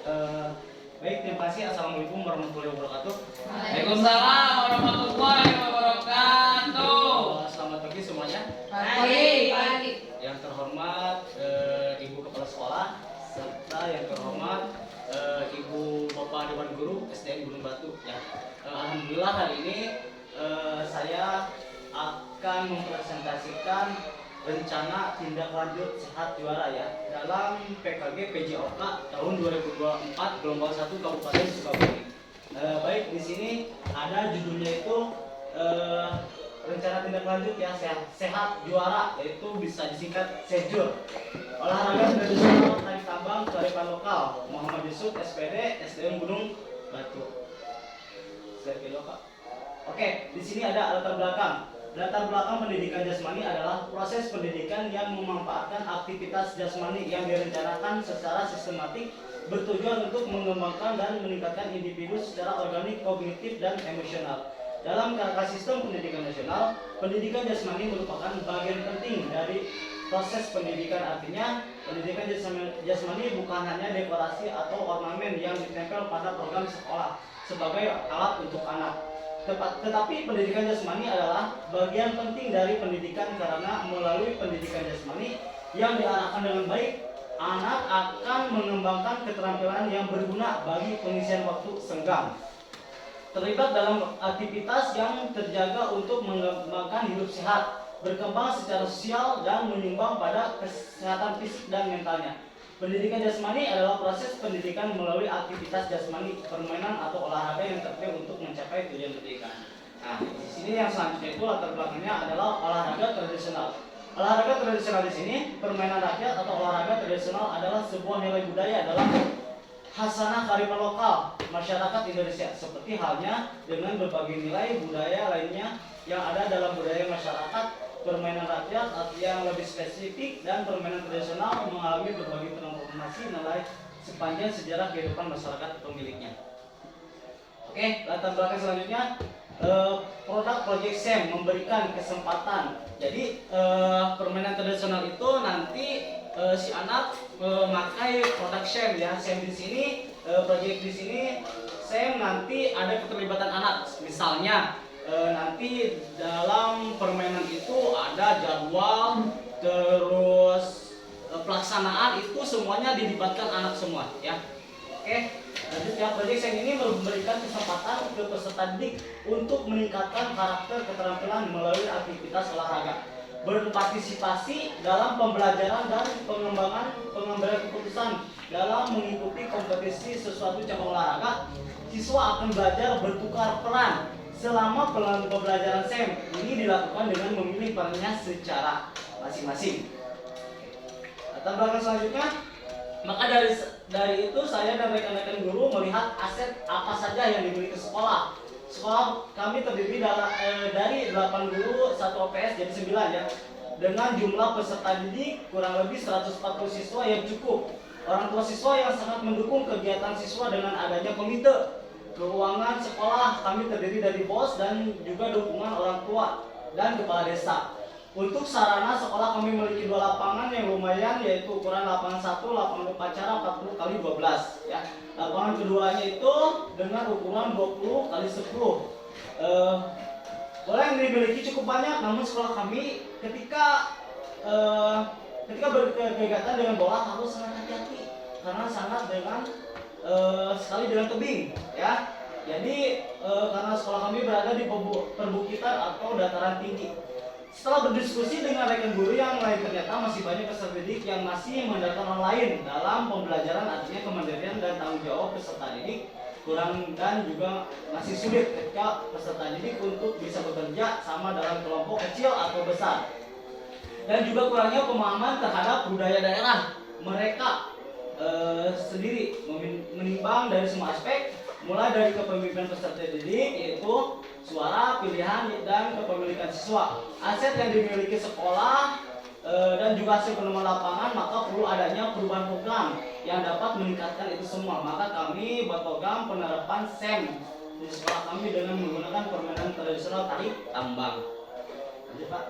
Eh, Baik, terima kasih. Assalamualaikum warahmatullahi wabarakatuh. Waalaikumsalam warahmatullahi wabarakatuh. Selamat pagi semuanya. Pagi. Yang terhormat Ibu Kepala Sekolah serta yang terhormat Ibu Bapak Dewan Guru SDN Gunung Batu. Ya, alhamdulillah hari ini saya akan mempresentasikan rencana tindak lanjut sehat juara ya dalam PKG PJOK tahun 2024 gelombang 1 Kabupaten Sukabumi. Baik, di sini ada judulnya itu rencana tindak lanjut ya sehat juara, yaitu bisa disingkat SEJUR. Olahraga tradisional tarik tambang kearifan lokal. Muhammad Yusuf SPD SDN Gunung Batu. Slide kedua, Pak. Oke, di sini ada latar belakang. Latar belakang pendidikan jasmani adalah proses pendidikan yang memanfaatkan aktivitas jasmani yang direncanakan secara sistematik bertujuan untuk mengembangkan dan meningkatkan individu secara organik, kognitif, dan emosional. Dalam kerangka sistem pendidikan nasional, pendidikan jasmani merupakan bagian penting dari proses pendidikan. Artinya, pendidikan jasmani bukan hanya dekorasi atau ornamen yang ditempel pada program sekolah sebagai alat untuk anak. Tetapi pendidikan jasmani adalah bagian penting dari pendidikan karena melalui pendidikan jasmani yang diarahkan dengan baik, anak akan mengembangkan keterampilan yang berguna bagi pengisian waktu senggang, terlibat dalam aktivitas yang terjaga untuk mengembangkan hidup sehat, berkembang secara sosial, dan menyumbang pada kesehatan fisik dan mentalnya. Pendidikan jasmani adalah proses pendidikan melalui aktivitas jasmani, permainan atau olahraga yang terpilih untuk mencapai tujuan pendidikan. Nah, di sini yang selanjutnya itu latar belakangnya adalah olahraga tradisional. Olahraga tradisional di sini, permainan rakyat atau olahraga tradisional adalah sebuah nilai budaya dalam khasanah kearifan lokal masyarakat Indonesia, seperti halnya dengan berbagai nilai budaya lainnya yang ada dalam budaya masyarakat. Permainan rakyat yang lebih spesifik dan permainan tradisional mengalami berbagai transformasi nilai sepanjang sejarah kehidupan masyarakat pemiliknya. Oke, latar belakang selanjutnya, produk Project SEM memberikan kesempatan. Jadi permainan tradisional itu nanti si anak memakai produk SEM ya. SEM di sini, project di sini SEM nanti ada keterlibatan anak. Misalnya nanti dalam permainan itu ada jadwal, terus pelaksanaan, itu semuanya dilibatkan anak semua ya. Oke, lanjut ya. Proyek SEM ini memberikan kesempatan ke peserta didik untuk meningkatkan karakter keterampilan melalui aktivitas olahraga, berpartisipasi dalam pembelajaran dan pengambilan keputusan dalam mengikuti kompetisi sesuatu cabang olahraga. Siswa akan belajar bertukar peran selama pembelajaran SEM. Ini dilakukan dengan memilih perannya secara masing-masing. Latar belakang selanjutnya, maka dari itu saya dan rekan-rekan guru melihat aset apa saja yang dimiliki sekolah. Sekolah kami terdiri dari 8 guru, 1 OPS jadi 9 ya. Dengan jumlah peserta didik kurang lebih 140 siswa yang cukup. Orang tua siswa yang sangat mendukung kegiatan siswa dengan adanya komite. Keuangan sekolah kami terdiri dari BOS dan juga dukungan orang tua dan kepala desa. Untuk sarana sekolah kami memiliki 2 lapangan yang lumayan, yaitu ukuran lapangan 1, lapangan upacara 40 kali 12 ya. Lapangan keduanya itu dengan ukuran 20 kali 10. Bola yang dimiliki cukup banyak, namun sekolah kami ketika berkegiatan dengan bola harus sangat hati-hati karena sangat dengan sekali dengan tebing ya. Jadi karena sekolah kami berada di perbukitan atau dataran tinggi. Setelah berdiskusi dengan rekan guru yang lain, ternyata masih banyak peserta didik yang masih mendaftar online dalam pembelajaran. Artinya kemandirian dan tanggung jawab peserta didik kurang dan juga masih sulit ketika peserta didik untuk bisa bekerja sama dalam kelompok kecil atau besar. Dan juga kurangnya pemahaman terhadap budaya daerah mereka sendiri, menimbang dari semua aspek, mulai dari kepemimpinan peserta didik, yaitu suara, pilihan, dan kepemilikan siswa, aset yang dimiliki sekolah, dan juga hasil penemuan lapangan. Maka perlu adanya perubahan program yang dapat meningkatkan itu semua. Maka kami buat program penerapan SEM di sekolah kami dengan menggunakan permainan tradisional tarik tambang. Lanjut, Pak.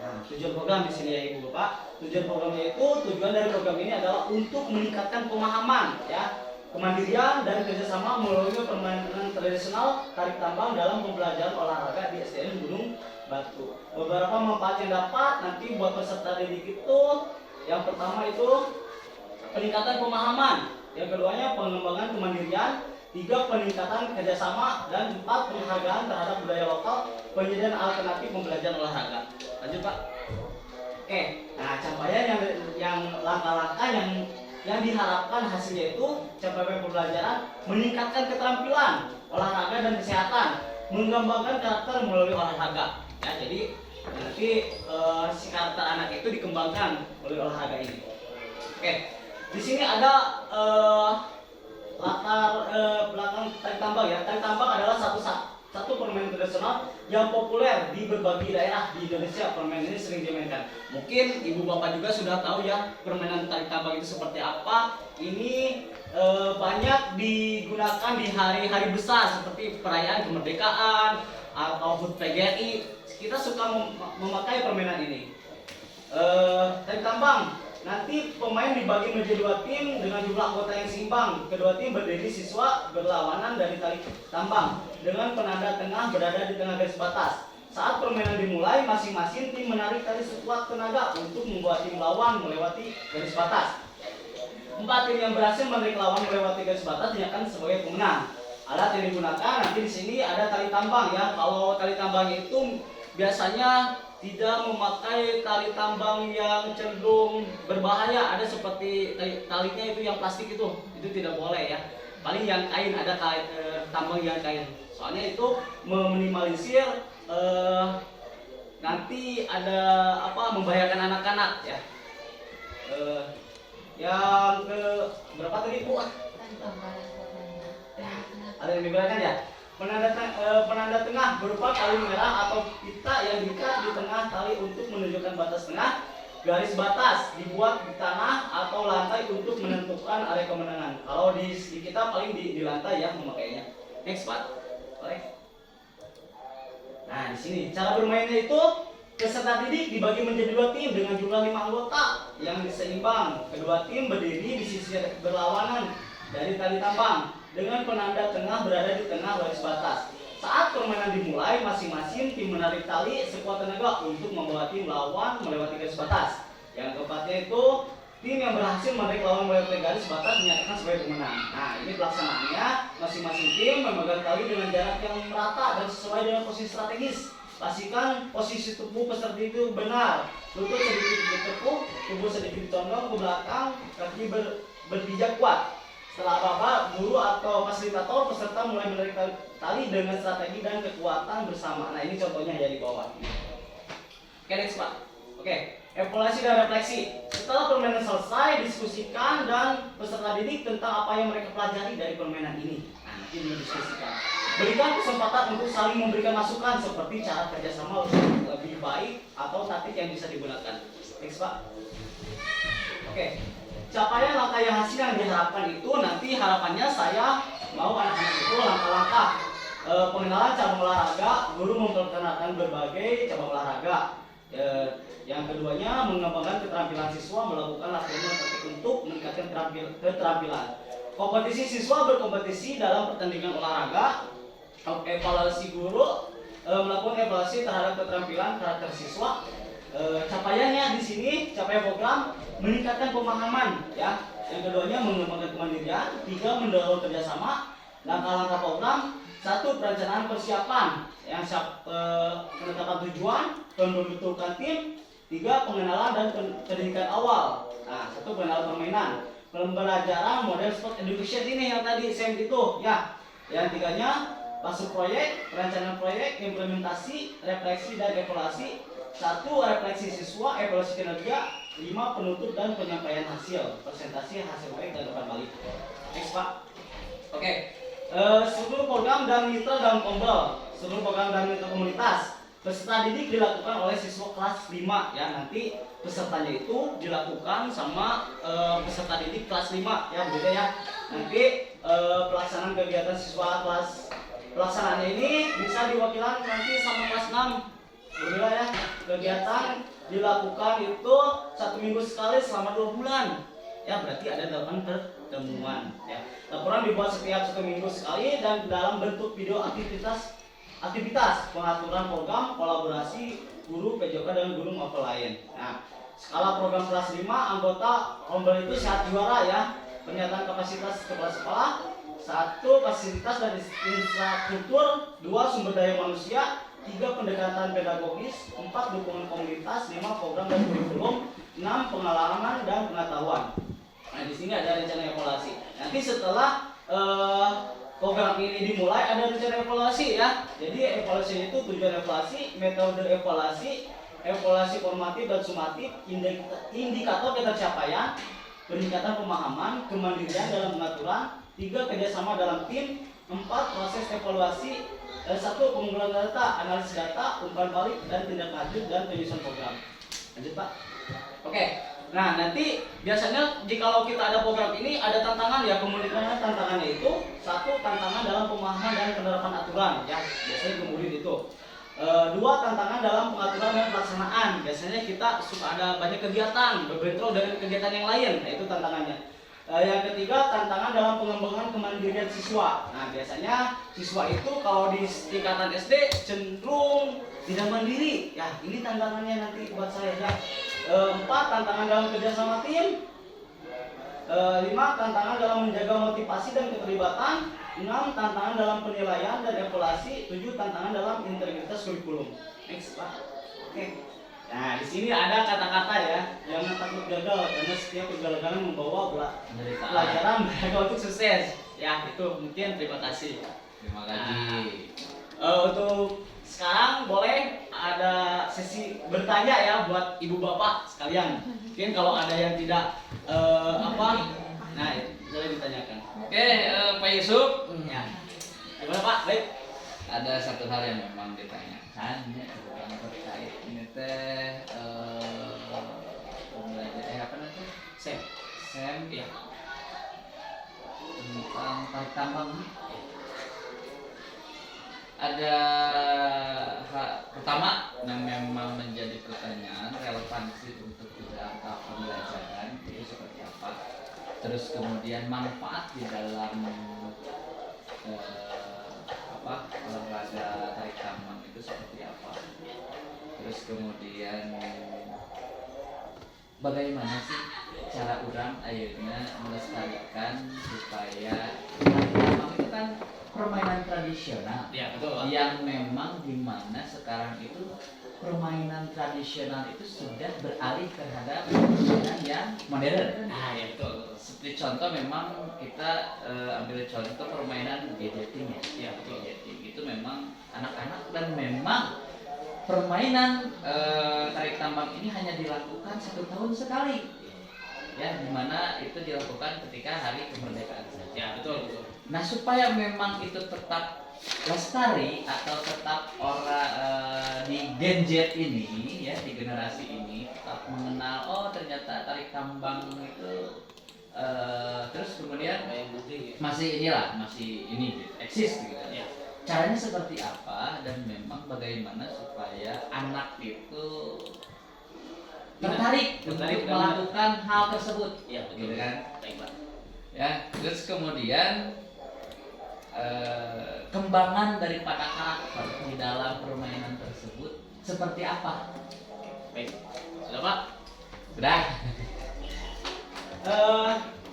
Nah, tujuan program di sini ya Ibu Bapak. Tujuan programnya itu, tujuan dari program ini adalah untuk meningkatkan pemahaman ya, kemandirian dan kerjasama melalui permainan tradisional tarik tambang dalam pembelajaran olahraga di SDN Gunung Batu. Beberapa manfaat yang dapat nanti buat peserta didik itu, yang pertama itu peningkatan pemahaman, yang keduanya pengembangan kemandirian, tiga peningkatan kerjasama, dan empat penghargaan terhadap budaya lokal, penyediaan alternatif pembelajaran olahraga. Lanjut Pak. Oke, nah capaian yang langkah-langkah yang diharapkan hasilnya itu capaian pembelajaran meningkatkan keterampilan olahraga dan kesehatan, mengembangkan karakter melalui olahraga. Ya, jadi nanti si karakter anak itu dikembangkan melalui olahraga ini. Oke, di sini ada latar belakang tarik tambang ya. Tarik tambang adalah satu permainan tradisional yang populer di berbagai daerah di Indonesia. Permainan ini sering dimainkan. Mungkin ibu bapak juga sudah tahu ya permainan tarik tambang itu seperti apa. Ini banyak digunakan di hari-hari besar seperti perayaan kemerdekaan atau HUT PGRI. Kita suka memakai permainan ini. Tarik tambang. Nanti pemain dibagi menjadi dua tim dengan jumlah anggota yang seimbang. Kedua tim berdiri siswa berlawanan dari tali tambang dengan penanda tengah berada di tengah garis batas. Saat permainan dimulai, masing-masing tim menarik tali sekuat tenaga untuk membuat tim lawan melewati garis batas. 4 tim yang berhasil menarik lawan melewati garis batas dinyatakan sebagai pemenang. Alat yang digunakan nanti di sini ada tali tambang ya. Kalau tali tambang itu biasanya tidak memakai tali tambang yang cenderung berbahaya, ada seperti talinya itu yang plastik itu tidak boleh ya. Paling yang kain, ada tambang yang kain. Soalnya itu meminimalisir nanti ada membahayakan anak-anak ya. Yang ke berapa tadi Bu? Ada yang dibedakan ya? Penanda tengah berupa tali merah atau pita yang diikat di tengah tali untuk menunjukkan batas tengah. Garis batas dibuat di tanah atau lantai untuk menentukan area kemenangan. Kalau di kita paling di lantai ya memakainya. Next Pak. Boleh. Nah di sini cara bermainnya itu peserta didik dibagi menjadi dua tim dengan jumlah 5 anggota yang seimbang. Kedua tim berdiri di sisi berlawanan dari tali tambang dengan penanda tengah berada di tengah garis batas. Saat permainan dimulai, masing-masing tim menarik tali sekuat tenaga untuk membawa tim lawan melewati garis batas. Yang keempatnya itu tim yang berhasil menarik lawan melewati garis batas dinyatakan sebagai pemenang. Nah, ini pelaksanaannya, masing-masing tim memegang tali dengan jarak yang merata dan sesuai dengan posisi strategis. Pastikan posisi tubuh peserta itu benar. Lutut sedikit ditekuk, tubuh sedikit dicondong ke belakang, kaki berpijak kuat. Setelah apa-apa, guru atau fasilitator peserta mulai menarik tali dengan strategi dan kekuatan bersama. Nah ini contohnya ya di bawah. Oke next Pak. Oke, evaluasi dan refleksi. Setelah permainan selesai, diskusikan dan peserta didik tentang apa yang mereka pelajari dari permainan ini. Nah nanti didiskusikan. Berikan kesempatan untuk saling memberikan masukan seperti cara kerjasama lebih baik atau taktik yang bisa digunakan. Next Pak. Oke. Capaian langkah yang hasil yang diharapkan itu nanti harapannya saya mau anak-anak itu langkah-langkah pengenalan cabang olahraga, guru memperkenalkan berbagai cabang olahraga. Yang keduanya mengembangkan keterampilan siswa melakukan latihan praktik untuk meningkatkan keterampilan. Kompetisi siswa berkompetisi dalam pertandingan olahraga. Evaluasi guru melakukan evaluasi terhadap keterampilan karakter siswa. Capaiannya di sini capaian program meningkatkan pemahaman ya. Yang keduanya mengembangkan kemandirian, tiga mendorong kerjasama. Langkah-langkah program, satu perencanaan persiapan, yang penetapan tujuan, pembentukan tim, tiga pengenalan dan pendidikan awal. Nah, satu pengenalan permainan, pembelajaran model sport education ini yang tadi SEM itu ya. Yang tiganya masuk proyek, perencanaan proyek, implementasi, refleksi dan evaluasi. Satu refleksi siswa, evaluasi kinerja. 5 penutup dan penyampaian hasil, presentasi hasil baik dan umpan balik. Next Pak. Oke. Seluruh program dan mitra dalam Kombel, seluruh program dan mitra komunitas, peserta didik dilakukan oleh siswa kelas 5 ya. Nanti pesertanya itu dilakukan sama peserta didik kelas 5 ya, beda ya. Nanti pelaksanaan kegiatan siswa kelas pelaksanaannya ini bisa diwakilkan nanti sama kelas 6 Alhamdulillah ya, kegiatan dilakukan itu 1 minggu sekali selama 2 bulan. Ya, berarti ada 8 pertemuan. Ya. Laporan dibuat setiap 1 minggu sekali dan dalam bentuk video aktivitas pengaturan program, kolaborasi guru PJK dan guru maupun lain. Nah, skala program kelas 5 anggota rombel itu sehat juara ya. Pernyataan kapasitas kepala sekolah, 1 fasilitas dan infrastruktur, 2 sumber daya manusia, 3 pendekatan pedagogis, 4 dukungan komunitas, 5 program dan kurikulum, 6 pengalaman dan pengetahuan. Nah, di sini ada rencana evaluasi. Nanti setelah program ini dimulai ada rencana evaluasi ya. Jadi evaluasi itu tujuan evaluasi, metode evaluasi, evaluasi formatif dan sumatif, indikator ketercapaian, peningkatan pemahaman, kemandirian dalam pengaturan, 3 kerjasama dalam tim, 4 proses evaluasi, 1 pengumpulan data, analisis data, umpan balik dan tindak lanjut dan penyusunan program. Lanjut Pak. Oke. Nah nanti biasanya jikalau kita ada program ini ada tantangan ya, kemudian tantangannya itu 1 tantangan dalam pemahaman dan penerapan aturan ya, biasanya kemudian itu. 2 tantangan dalam pengaturan dan pelaksanaan. Biasanya kita suka ada banyak kegiatan berbentrok dengan kegiatan yang lain. Nah, itu tantangannya. Yang ketiga tantangan dalam pengembangan kemandirian siswa. Nah, biasanya siswa itu kalau di tingkatan SD cenderung tidak mandiri. Ya, ini tantangannya nanti buat saya ya. 4 tantangan dalam kerjasama tim. 5 tantangan dalam menjaga motivasi dan keterlibatan. 6 tantangan dalam penilaian dan evaluasi. 7 tantangan dalam integritas kurikulum. Next Pak. Oke. Nah di sini ada kata-kata ya, jangan takut gagal karena setiap kegagalan membawa pelajaran berharga untuk sukses. Ya itu mungkin terima kasih. Terima kasih. Untuk sekarang boleh ada sesi bertanya ya buat ibu bapak sekalian. Mungkin kalau ada yang tidak nah boleh ditanyakan. Oke, Pak Yusuf. Ya. Gimana Pak? Baik. Ada satu hal yang memang ditanyakan ya, terutama terkait ini teh pembelajaran apa nanti? Sem Iya. tentang tarik tambang. Ada pertama yang memang menjadi pertanyaan relevansi untuk jangka pembelajaran itu seperti apa, terus kemudian manfaat di dalam olahraga tarik tambang itu seperti apa, terus kemudian bagaimana sih cara orang akhirnya melestarikan supaya tarik tambang itu kan permainan tradisional Ya betul. yang memang dimana sekarang itu permainan tradisional itu sudah beralih terhadap permainan yang modern. Nah ya betul. Seperti contoh memang kita ambil contoh permainan gadgeting ya. Ya betul. Gadgeting itu memang anak-anak dan memang permainan tarik tambang ini hanya dilakukan 1 tahun sekali. Ya, dimana itu dilakukan ketika hari kemerdekaan saja. Ya betul betul. Nah supaya memang itu tetap lestari atau tetap di Gen Z ini ya, di generasi ini tetap mengenal oh ternyata tarik tambang itu terus kemudian masih ini eksis gitu. Ya. Caranya seperti apa dan memang bagaimana supaya anak itu tertarik untuk dan melakukan hal tersebut, Ya betul. gitu kan? Baik Pak. Ya, terus kemudian kembangan daripada karakter di dalam permainan tersebut seperti apa? Baik. Sudah Pak? Sudah.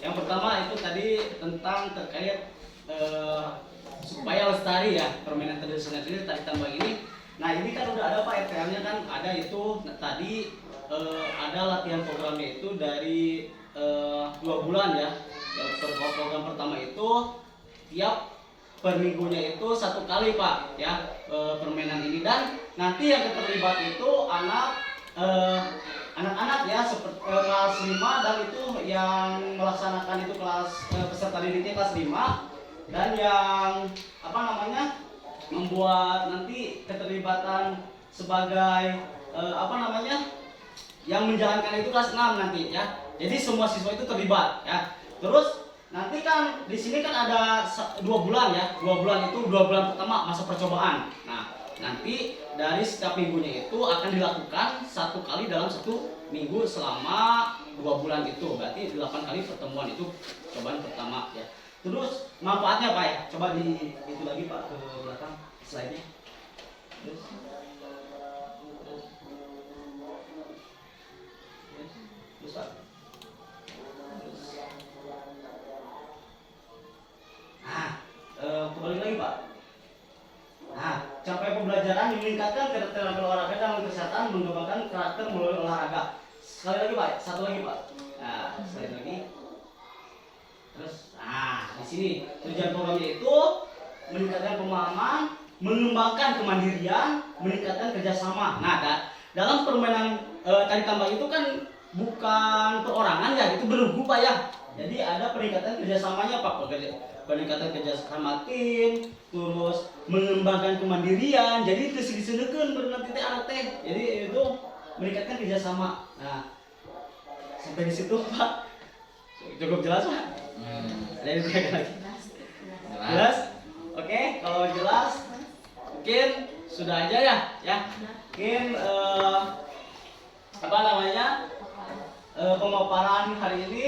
Yang pertama itu tadi tentang terkait supaya lestari ya permainan tradisional ini tarik tambang ini. Nah ini kan udah ada Pak RTL-nya kan ada itu. Nah, tadi ada latihan programnya itu dari 2 bulan ya. Yang program pertama itu tiap per minggunya itu 1 kali Pak ya permainan ini, dan nanti yang terlibat itu anak-anak ya seperti kelas 5 dan itu yang melaksanakan itu kelas peserta didiknya kelas 5, dan yang membuat nanti keterlibatan sebagai yang menjalankan itu kelas 6 nanti ya. Jadi semua siswa itu terlibat ya. Terus nanti di sini kan ada 2 bulan ya. 2 bulan itu 2 bulan pertama masa percobaan. Nah, Nanti dari setiap minggunya itu akan dilakukan 1 kali dalam 1 minggu selama 2 bulan itu. Berarti 8 kali pertemuan itu cobaan pertama ya. Terus manfaatnya Pak ya? Coba di itu lagi Pak ke belakang slide-nya. Terus Pak. Nah, kembali lagi Pak. Nah, capaian pembelajaran meningkatkan keterampilan olahraga dan kesehatan, mengembangkan karakter melalui olahraga. Sekali lagi Pak, satu lagi Pak. Nah, sekali lagi. Terus, nah di sini tujuan programnya itu meningkatkan pemahaman, mengembangkan kemandirian, meningkatkan kerjasama. Nah, dalam permainan tarik tambang itu kan bukan perorangan ya, itu bergrup Pak ya. Jadi ada peningkatan kerjasamanya Pak, peningkatan kerjasama tim, terus mengembangkan kemandirian. Jadi itu disendekeun berarti teh anak teh. Jadi itu meningkatkan kerjasama. Nah, sampai di situ Pak. Cukup jelas Pak? Ada yang ditanyakan lagi? Jelas? Oke, kalau jelas mungkin sudah aja ya. Mungkin apa namanya? Pemaparan hari ini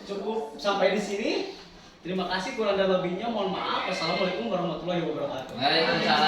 cukup sampai di sini. Terima kasih, kurang dan lebihnya mohon maaf. Assalamualaikum warahmatullahi wabarakatuh. Waalaikumsalam.